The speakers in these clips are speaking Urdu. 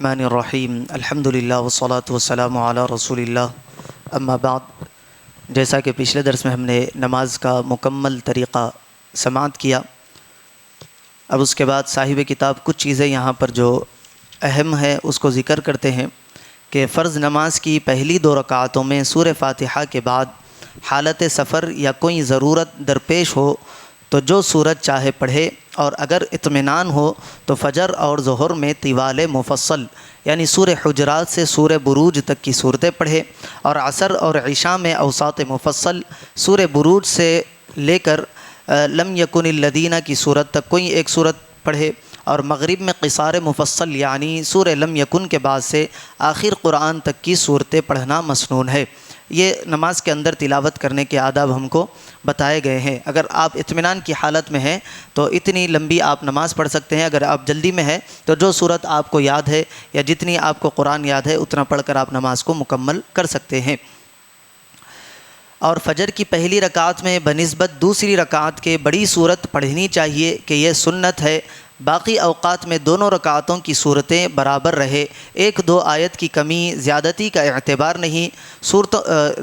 الرحمن الرحیم الحمدللہ والصلاة والسلام علی رسول اللہ اما بعد۔ جیسا کہ پچھلے درس میں ہم نے نماز کا مکمل طریقہ سماعت کیا، اب اس کے بعد صاحب کتاب کچھ چیزیں یہاں پر جو اہم ہے اس کو ذکر کرتے ہیں کہ فرض نماز کی پہلی 2 رکعتوں میں سورہ فاتحہ کے بعد حالت سفر یا کوئی ضرورت درپیش ہو تو جو سورت چاہے پڑھے، اور اگر اطمینان ہو تو فجر اور ظہر میں طوال مفصل یعنی سورہ حجرات سے سورہ بروج تک کی صورتیں پڑھے، اور عصر اور عشاء میں اوساط مفصل سورہ بروج سے لے کر لم یکن الذین کی صورت تک کوئی ایک صورت پڑھے، اور مغرب میں قصار مفصل یعنی سورہ لم یکن کے بعد سے آخر قرآن تک کی صورتیں پڑھنا مسنون ہے۔ یہ نماز کے اندر تلاوت کرنے کے آداب ہم کو بتائے گئے ہیں۔ اگر آپ اطمینان کی حالت میں ہیں تو اتنی لمبی آپ نماز پڑھ سکتے ہیں، اگر آپ جلدی میں ہیں تو جو صورت آپ کو یاد ہے یا جتنی آپ کو قرآن یاد ہے اتنا پڑھ کر آپ نماز کو مکمل کر سکتے ہیں۔ اور فجر کی پہلی رکعت میں بنسبت دوسری رکعت کے بڑی صورت پڑھنی چاہیے کہ یہ سنت ہے، باقی اوقات میں دونوں رکعتوں کی صورتیں برابر رہے، 1-2 آیت کی کمی زیادتی کا اعتبار نہیں،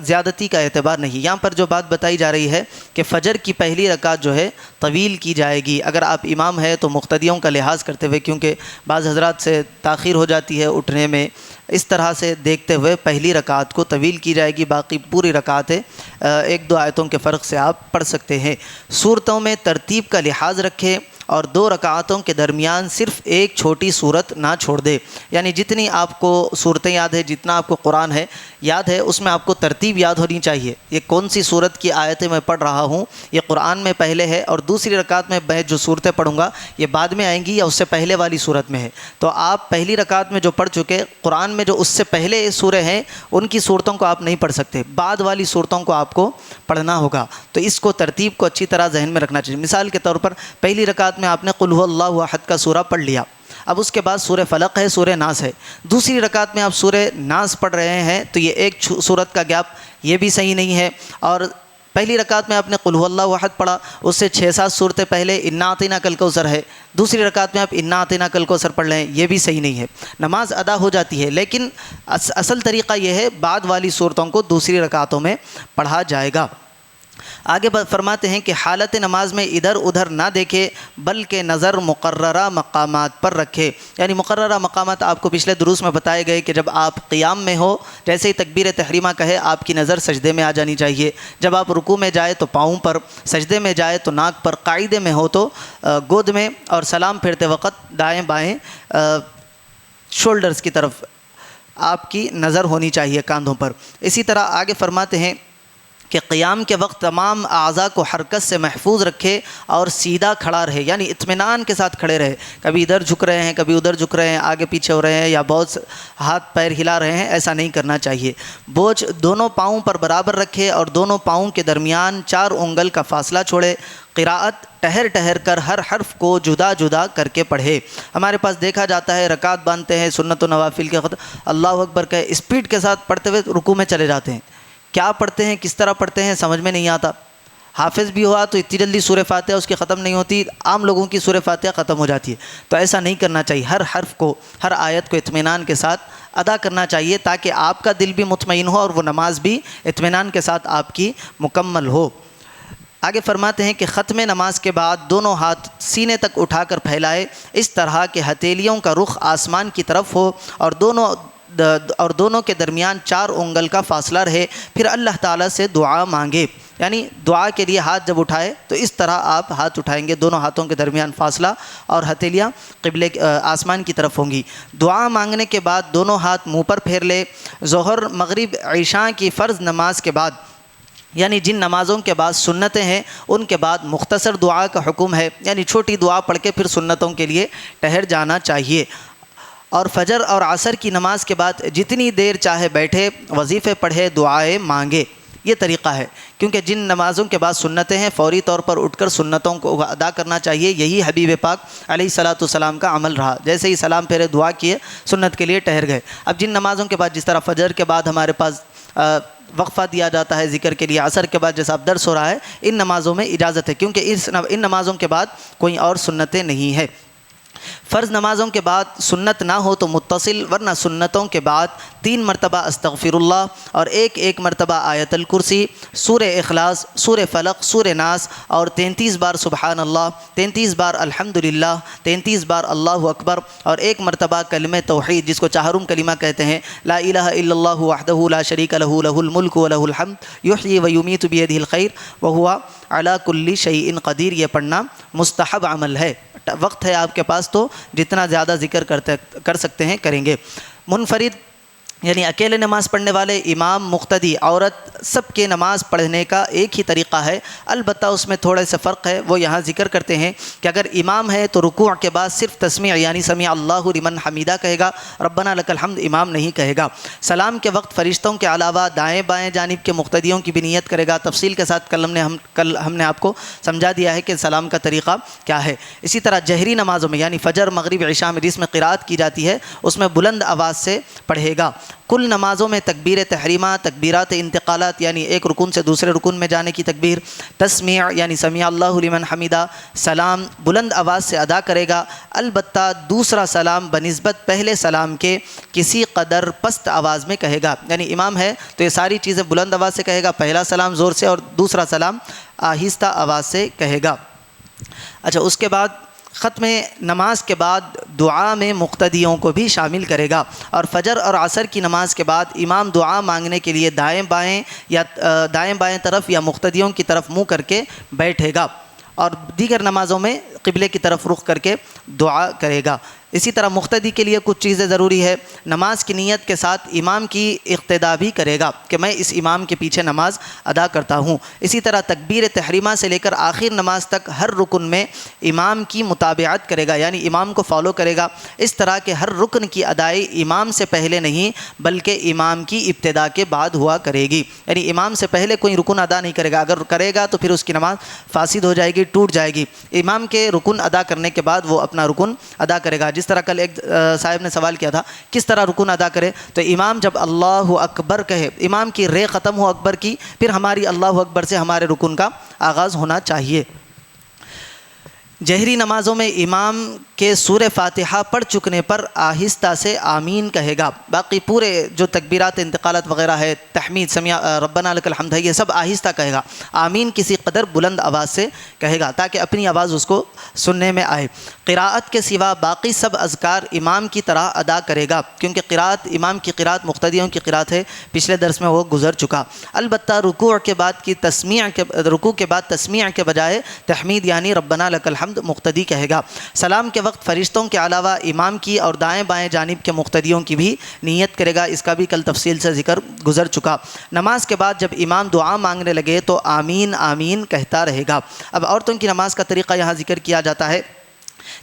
زیادتی کا اعتبار نہیں۔ یہاں پر جو بات بتائی جا رہی ہے کہ فجر کی پہلی رکعت جو ہے طویل کی جائے گی، اگر آپ امام ہے تو مقتدیوں کا لحاظ کرتے ہوئے، کیونکہ بعض حضرات سے تاخیر ہو جاتی ہے اٹھنے میں، اس طرح سے دیکھتے ہوئے پہلی رکعت کو طویل کی جائے گی، باقی پوری رکعتیں 1-2 آیتوں کے فرق سے آپ پڑھ سکتے ہیں۔ صورتوں میں ترتیب کا لحاظ رکھیں اور 2 رکعتوں کے درمیان صرف ایک چھوٹی صورت نہ چھوڑ دے، یعنی جتنی آپ کو صورتیں یاد ہے، جتنا آپ کو قرآن ہے یاد ہے، اس میں آپ کو ترتیب یاد ہونی چاہیے۔ یہ کون سی صورت کی آیتیں میں پڑھ رہا ہوں، یہ قرآن میں پہلے ہے، اور دوسری رکعت میں جو صورتیں پڑھوں گا یہ بعد میں آئیں گی یا اس سے پہلے والی صورت میں ہے۔ تو آپ پہلی رکعت میں جو پڑھ چکے، قرآن میں جو اس سے پہلے سورے ہیں ان کی صورتوں کو آپ نہیں پڑھ سکتے، بعد والی صورتوں کو آپ کو پڑھنا ہوگا۔ تو اس کو ترتیب کو اچھی طرح ذہن میں رکھنا چاہیے۔ مثال کے طور پر پہلی رکعت میں آپ نے قل هو اللہ احد کا سورہ پڑھ لیا، اب اس کے بعد سورہ فلق ہے، سورہ ناس ہے، دوسری رکعت میں آپ سورہ ناس پڑھ رہے ہیں تو یہ ایک سورت کا گیپ یہ بھی صحیح نہیں ہے، اور پہلی رکعت میں آپ نے قل هو اللہ احد پڑھا، اس سے 6-7 صورتیں پہلے انا اعطیناک الکوثر ہے، دوسری رکعت میں آپ انا اعطیناک الکوثر پڑھ لیں، یہ بھی صحیح نہیں ہے۔ نماز ادا ہو جاتی ہے لیکن اصل طریقہ یہ ہے بعد والی صورتوں کو دوسری رکعتوں میں پڑھا جائے گا۔ آگے فرماتے ہیں کہ حالت نماز میں ادھر ادھر نہ دیکھے بلکہ نظر مقررہ مقامات پر رکھے، یعنی مقررہ مقامات آپ کو پچھلے دروس میں بتائے گئے کہ جب آپ قیام میں ہو، جیسے ہی تکبیر تحریمہ کہے آپ کی نظر سجدے میں آ جانی چاہیے، جب آپ رکوع میں جائے تو پاؤں پر، سجدے میں جائے تو ناک پر، قاعدے میں ہو تو گود میں، اور سلام پھیرتے وقت دائیں بائیں شولڈرز کی طرف آپ کی نظر ہونی چاہیے، کاندھوں پر۔ اسی طرح آگے فرماتے ہیں کہ قیام کے وقت تمام اعضاء کو حرکت سے محفوظ رکھے اور سیدھا کھڑا رہے، یعنی اطمینان کے ساتھ کھڑے رہے، کبھی ادھر جھک رہے ہیں کبھی ادھر جھک رہے ہیں، آگے پیچھے ہو رہے ہیں یا بہت ہاتھ پیر ہلا رہے ہیں، ایسا نہیں کرنا چاہیے۔ بوجھ دونوں پاؤں پر برابر رکھے اور دونوں پاؤں کے درمیان 4 انگل کا فاصلہ چھوڑے۔ قراءت ٹہر ٹہر کر ہر حرف کو جدا جدا کر کے پڑھے۔ ہمارے پاس دیکھا جاتا ہے رکعت باندھتے ہیں سنت و نوافل کے خط اللہ اکبر کہ اسپیڈ کے ساتھ پڑھتے ہوئے رکوع میں چلے جاتے ہیں، کیا پڑھتے ہیں کس طرح پڑھتے ہیں سمجھ میں نہیں آتا۔ حافظ بھی ہوا تو اتنی جلدی سورہ فاتحہ اس کی ختم نہیں ہوتی، عام لوگوں کی سورہ فاتحہ ختم ہو جاتی ہے، تو ایسا نہیں کرنا چاہیے۔ ہر حرف کو، ہر آیت کو اطمینان کے ساتھ ادا کرنا چاہیے تاکہ آپ کا دل بھی مطمئن ہو اور وہ نماز بھی اطمینان کے ساتھ آپ کی مکمل ہو۔ آگے فرماتے ہیں کہ ختم نماز کے بعد دونوں ہاتھ سینے تک اٹھا کر پھیلائے، اس طرح کہ ہتھیلیوں کا رخ آسمان کی طرف ہو اور دونوں کے درمیان 4 انگل کا فاصلہ رہے، پھر اللہ تعالیٰ سے دعا مانگے، یعنی دعا کے لیے ہاتھ جب اٹھائے تو اس طرح آپ ہاتھ اٹھائیں گے، دونوں ہاتھوں کے درمیان فاصلہ اور ہتھیلیاں قبلے آسمان کی طرف ہوں گی۔ دعا مانگنے کے بعد دونوں ہاتھ منہ پر پھیر لے۔ ظہر مغرب عشاء کی فرض نماز کے بعد، یعنی جن نمازوں کے بعد سنتیں ہیں ان کے بعد مختصر دعا کا حکم ہے، یعنی چھوٹی دعا پڑھ کے پھر سنتوں کے لیے ٹھہر جانا چاہیے۔ اور فجر اور عصر کی نماز کے بعد جتنی دیر چاہے بیٹھے، وظیفے پڑھے، دعائیں مانگے، یہ طریقہ ہے، کیونکہ جن نمازوں کے بعد سنتیں ہیں فوری طور پر اٹھ کر سنتوں کو ادا کرنا چاہیے، یہی حبیب پاک علیہ الصلاۃ والسلام کا عمل رہا، جیسے ہی سلام پھیرے دعا کیے سنت کے لیے ٹھہر گئے۔ اب جن نمازوں کے بعد، جس طرح فجر کے بعد ہمارے پاس وقفہ دیا جاتا ہے ذکر کے لیے، عصر کے بعد جیسا اب درس ہو رہا ہے، ان نمازوں میں اجازت ہے کیونکہ ان نمازوں کے بعد کوئی اور سنتیں نہیں ہے۔ فرض نمازوں کے بعد سنت نہ ہو تو متصل، ورنہ سنتوں کے بعد 3 مرتبہ استغفر اللہ اور ایک مرتبہ آیت الکرسی، سورہ اخلاص، سورہ فلق، سورہ ناس اور 33 بار سبحان اللہ، 33 بار الحمدللہ، 33 بار اللہ اکبر اور 1 مرتبہ کلمہ توحید جس کو چہارم کلمہ کہتے ہیں، لا الہ الا اللہ وحدہ لا شریک لہ لہ الملک ولہ الحمد یحیی ویمیت بیدہ الخیر وہو علی کل شیء قدیر، یہ پڑھنا مستحب عمل ہے۔ وقت ہے آپ کے پاس تو جتنا زیادہ ذکر کر سکتے ہیں کریں گے۔ منفرد یعنی اکیلے نماز پڑھنے والے، امام، مقتدی، عورت، سب کے نماز پڑھنے کا ایک ہی طریقہ ہے، البتہ اس میں تھوڑا سا فرق ہے، وہ یہاں ذکر کرتے ہیں کہ اگر امام ہے تو رکوع کے بعد صرف تسمیع یعنی سمیع اللہ لمن حمیدہ کہے گا، ربنا لک الحمد امام نہیں کہے گا۔ سلام کے وقت فرشتوں کے علاوہ دائیں بائیں جانب کے مقتدیوں کی بھی نیت کرے گا، تفصیل کے ساتھ کل ہم نے آپ کو سمجھا دیا ہے کہ سلام کا طریقہ کیا ہے۔ اسی طرح جہری نمازوں میں یعنی فجر، مغرب، عشاء میں جس میں قرات کی جاتی ہے اس میں بلند آواز سے پڑھے گا۔ کل نمازوں میں تکبیر تحریمہ، تکبیرات انتقالات یعنی ایک رکن سے دوسرے رکن میں جانے کی تکبیر، تسمیع یعنی سمیع اللہ لمن حمیدہ، سلام بلند آواز سے ادا کرے گا، البتہ دوسرا سلام بنسبت پہلے سلام کے کسی قدر پست آواز میں کہے گا، یعنی امام ہے تو یہ ساری چیزیں بلند آواز سے کہے گا، پہلا سلام زور سے اور دوسرا سلام آہستہ آواز سے کہے گا۔ اچھا، اس کے بعد ختم نماز کے بعد دعا میں مقتدیوں کو بھی شامل کرے گا، اور فجر اور عصر کی نماز کے بعد امام دعا مانگنے کے لیے دائیں بائیں طرف یا مقتدیوں کی طرف منہ کر کے بیٹھے گا، اور دیگر نمازوں میں قبلے کی طرف رخ کر کے دعا کرے گا۔ اسی طرح مقتدی کے لیے کچھ چیزیں ضروری ہے، نماز کی نیت کے ساتھ امام کی اقتداء بھی کرے گا کہ میں اس امام کے پیچھے نماز ادا کرتا ہوں۔ اسی طرح تکبیر تحریمہ سے لے کر آخر نماز تک ہر رکن میں امام کی متابعت کرے گا، یعنی امام کو فالو کرے گا، اس طرح کہ ہر رکن کی ادائی امام سے پہلے نہیں بلکہ امام کی ابتدا کے بعد ہوا کرے گی، یعنی امام سے پہلے کوئی رکن ادا نہیں کرے گا، اگر کرے گا تو پھر اس کی نماز فاسد ہو جائے گی، ٹوٹ جائے گی۔ امام کے رکن ادا کرنے کے بعد وہ اپنا رکن ادا کرے گا۔ جس طرح کل ایک صاحب نے سوال کیا تھا کس طرح رکن ادا کرے، تو امام جب اللہ اکبر کہے، امام کی رے ختم ہو اکبر کی، پھر ہماری اللہ اکبر سے ہمارے رکن کا آغاز ہونا چاہیے۔ جہری نمازوں میں امام کے سورہ فاتحہ پڑھ چکنے پر آہستہ سے آمین کہے گا، باقی پورے جو تکبیرات انتقالات وغیرہ ہے، تحمید، سمیع، ربنا لک الحمد ہے، یہ سب آہستہ کہے گا، آمین کسی قدر بلند آواز سے کہے گا تاکہ اپنی آواز اس کو سننے میں آئے۔ قراءت کے سوا باقی سب اذکار امام کی طرح ادا کرے گا، کیونکہ قراءت امام کی قراءت مقتدیوں کی قراءت ہے، پچھلے درس میں وہ گزر چکا۔ البتہ رکوع کے بعد تسمیع کے بجائے تحمید یعنی ربنا لک الحمد مقتدی کہے گا۔ سلام کے وقت فرشتوں کے علاوہ امام کی اور دائیں بائیں جانب کے مقتدیوں کی بھی نیت کرے گا، اس کا بھی کل تفصیل سے ذکر گزر چکا۔ نماز کے بعد جب امام دعا مانگنے لگے تو آمین آمین کہتا رہے گا۔ اب عورتوں کی نماز کا طریقہ یہاں ذکر کیا جاتا ہے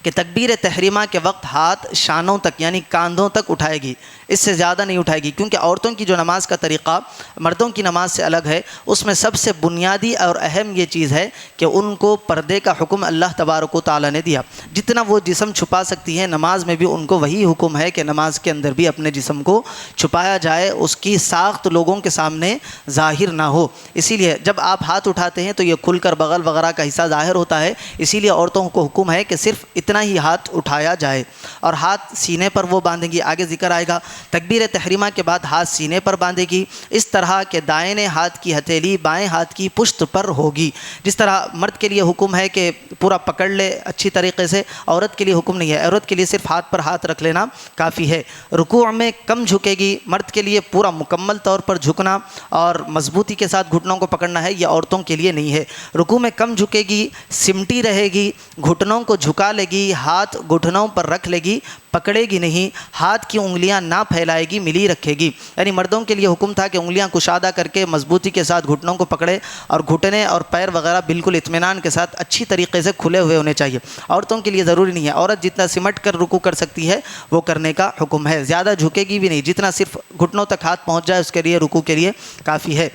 کہ تکبیر تحریمہ کے وقت ہاتھ شانوں تک یعنی کاندھوں تک اٹھائے گی، اس سے زیادہ نہیں اٹھائے گی، کیونکہ عورتوں کی جو نماز کا طریقہ مردوں کی نماز سے الگ ہے، اس میں سب سے بنیادی اور اہم یہ چیز ہے کہ ان کو پردے کا حکم اللہ تبارک و تعالیٰ نے دیا۔ جتنا وہ جسم چھپا سکتی ہیں نماز میں بھی ان کو وہی حکم ہے کہ نماز کے اندر بھی اپنے جسم کو چھپایا جائے، اس کی ساخت لوگوں کے سامنے ظاہر نہ ہو۔ اسی لیے جب آپ ہاتھ اٹھاتے ہیں تو یہ کھل کر بغل وغیرہ کا حصہ ظاہر ہوتا ہے، اسی لیے عورتوں کو حکم ہے کہ صرف اتنا ہی ہاتھ اٹھایا جائے، اور ہاتھ سینے پر وہ باندھیں گی، آگے ذکر آئے گا۔ تکبیر تحریمہ کے بعد ہاتھ سینے پر باندھے گی، اس طرح کہ دائیں ہاتھ کی ہتھیلی بائیں ہاتھ کی پشت پر ہوگی۔ جس طرح مرد کے لیے حکم ہے کہ پورا پکڑ لے اچھی طریقے سے، عورت کے لیے حکم نہیں ہے، عورت کے لیے صرف ہاتھ پر ہاتھ رکھ لینا کافی ہے۔ رکوع میں کم جھکے گی، مرد کے لیے پورا مکمل طور پر جھکنا اور مضبوطی کے ساتھ گھٹنوں کو پکڑنا ہے، یہ عورتوں کے لیے نہیں ہے۔ رکوع میں کم جھکے گی، سمٹی رہے گی، گھٹنوں کو جھکا لے گی، ہاتھ گھٹنوں پر رکھ لے گی، پکڑے گی نہیں، ہاتھ کی انگلیاں نہ پھیلائے گی، ملی رکھے گی۔ یعنی مردوں کے لیے حکم تھا کہ انگلیاں کشادہ کر کے مضبوطی کے ساتھ گھٹنوں کو پکڑے، اور گھٹنے اور پیر وغیرہ بالکل اطمینان کے ساتھ اچھی طریقے سے کھلے ہوئے ہونے چاہیے۔ عورتوں کے لیے ضروری نہیں ہے، عورت جتنا سمٹ کر رکوع کر سکتی ہے وہ کرنے کا حکم ہے، زیادہ جھکے گی بھی نہیں، جتنا صرف گھٹنوں تک ہاتھ پہنچ جائے اس کے لیے رکوع کے لیے کافی ہے۔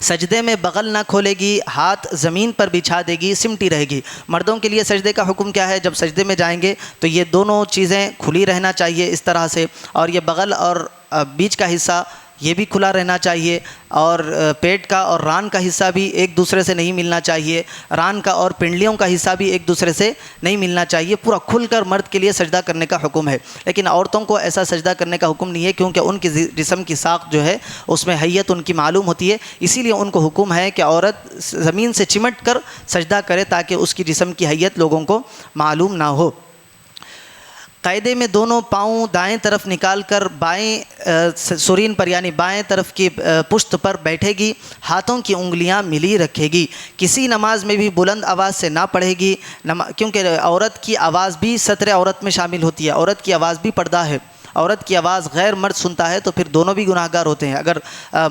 سجدے میں بغل نہ کھولے گی، ہاتھ زمین پر بچھا دے گی، سمٹی رہے گی۔ مردوں کے لیے سجدے کا حکم کیا ہے؟ جب سجدے میں جائیں گے تو یہ دونوں چیزیں کھلی رہنا چاہیے اس طرح سے، اور یہ بغل اور بیچ کا حصہ یہ بھی کھلا رہنا چاہیے، اور پیٹ کا اور ران کا حصہ بھی ایک دوسرے سے نہیں ملنا چاہیے، ران کا اور پنڈلیوں کا حصہ بھی ایک دوسرے سے نہیں ملنا چاہیے۔ پورا کھل کر مرد کے لیے سجدہ کرنے کا حکم ہے، لیکن عورتوں کو ایسا سجدہ کرنے کا حکم نہیں ہے، کیونکہ ان کی جسم کی ساخت جو ہے اس میں حیت ان کی معلوم ہوتی ہے، اسی لیے ان کو حکم ہے کہ عورت زمین سے چمٹ کر سجدہ کرے تاکہ اس کی جسم کی حیت لوگوں کو معلوم نہ ہو۔ قاعدے میں دونوں پاؤں دائیں طرف نکال کر بائیں سرین پر یعنی بائیں طرف کی پشت پر بیٹھے گی، ہاتھوں کی انگلیاں ملی رکھے گی، کسی نماز میں بھی بلند آواز سے نہ پڑھے گی، کیونکہ عورت کی آواز بھی ستر عورت میں شامل ہوتی ہے، عورت کی آواز بھی پردہ ہے، عورت کی آواز غیر مرد سنتا ہے تو پھر دونوں بھی گناہ گار ہوتے ہیں۔ اگر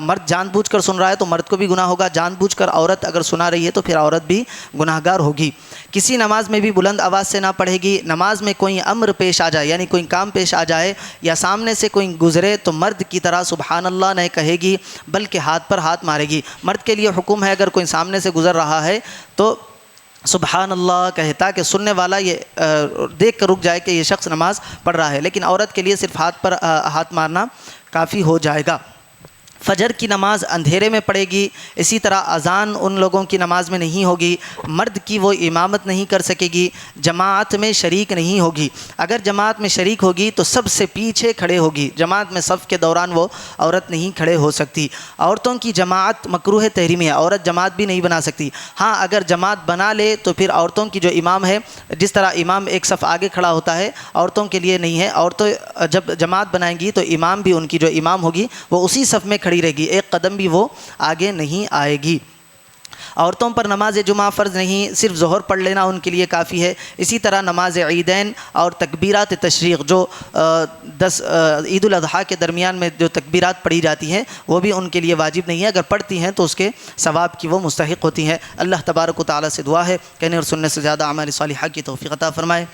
مرد جان بوجھ کر سن رہا ہے تو مرد کو بھی گناہ ہوگا، جان بوجھ کر عورت اگر سنا رہی ہے تو پھر عورت بھی گناہ گار ہوگی۔ کسی نماز میں بھی بلند آواز سے نہ پڑھے گی، نماز میں کوئی امر پیش آ جائے یعنی کوئی کام پیش آ جائے یا سامنے سے کوئی گزرے تو مرد کی طرح سبحان اللہ نہیں کہے گی بلکہ ہاتھ پر ہاتھ مارے گی۔ مرد کے لیے حکم ہے اگر کوئی سامنے سے گزر رہا ہے تو سبحان اللہ کہے تاکہ سننے والا یہ دیکھ کر رک جائے کہ یہ شخص نماز پڑھ رہا ہے، لیکن عورت کے لیے صرف ہاتھ پر ہاتھ مارنا کافی ہو جائے گا۔ فجر کی نماز اندھیرے میں پڑے گی، اسی طرح اذان ان لوگوں کی نماز میں نہیں ہوگی، مرد کی وہ امامت نہیں کر سکے گی، جماعت میں شریک نہیں ہوگی، اگر جماعت میں شریک ہوگی تو سب سے پیچھے کھڑے ہوگی، جماعت میں صف کے دوران وہ عورت نہیں کھڑے ہو سکتی۔ عورتوں کی جماعت مکروہ تحریمی ہے، عورت جماعت بھی نہیں بنا سکتی، ہاں اگر جماعت بنا لے تو پھر عورتوں کی جو امام ہے، جس طرح امام ایک صف آگے کھڑا ہوتا ہے عورتوں کے لیے نہیں ہے، عورتوں جب جماعت بنائیں گی تو امام بھی ان کی جو امام ہوگی وہ اسی صف میں کھڑی رہے گی، ایک قدم بھی وہ آگے نہیں آئے گی۔ عورتوں پر نماز جمعہ فرض نہیں، صرف ظہر پڑھ لینا ان کے لیے کافی ہے، اسی طرح نماز عیدین اور تکبیرات تشریق جو 10 عید الاضحیٰ کے درمیان میں جو تکبیرات پڑھی جاتی ہیں وہ بھی ان کے لیے واجب نہیں ہے، اگر پڑھتی ہیں تو اس کے ثواب کی وہ مستحق ہوتی ہیں۔ اللہ تبارک و تعالیٰ سے دعا ہے کہنے اور سننے سے زیادہ اعمال صالحہ کی توفیق عطا فرمائے۔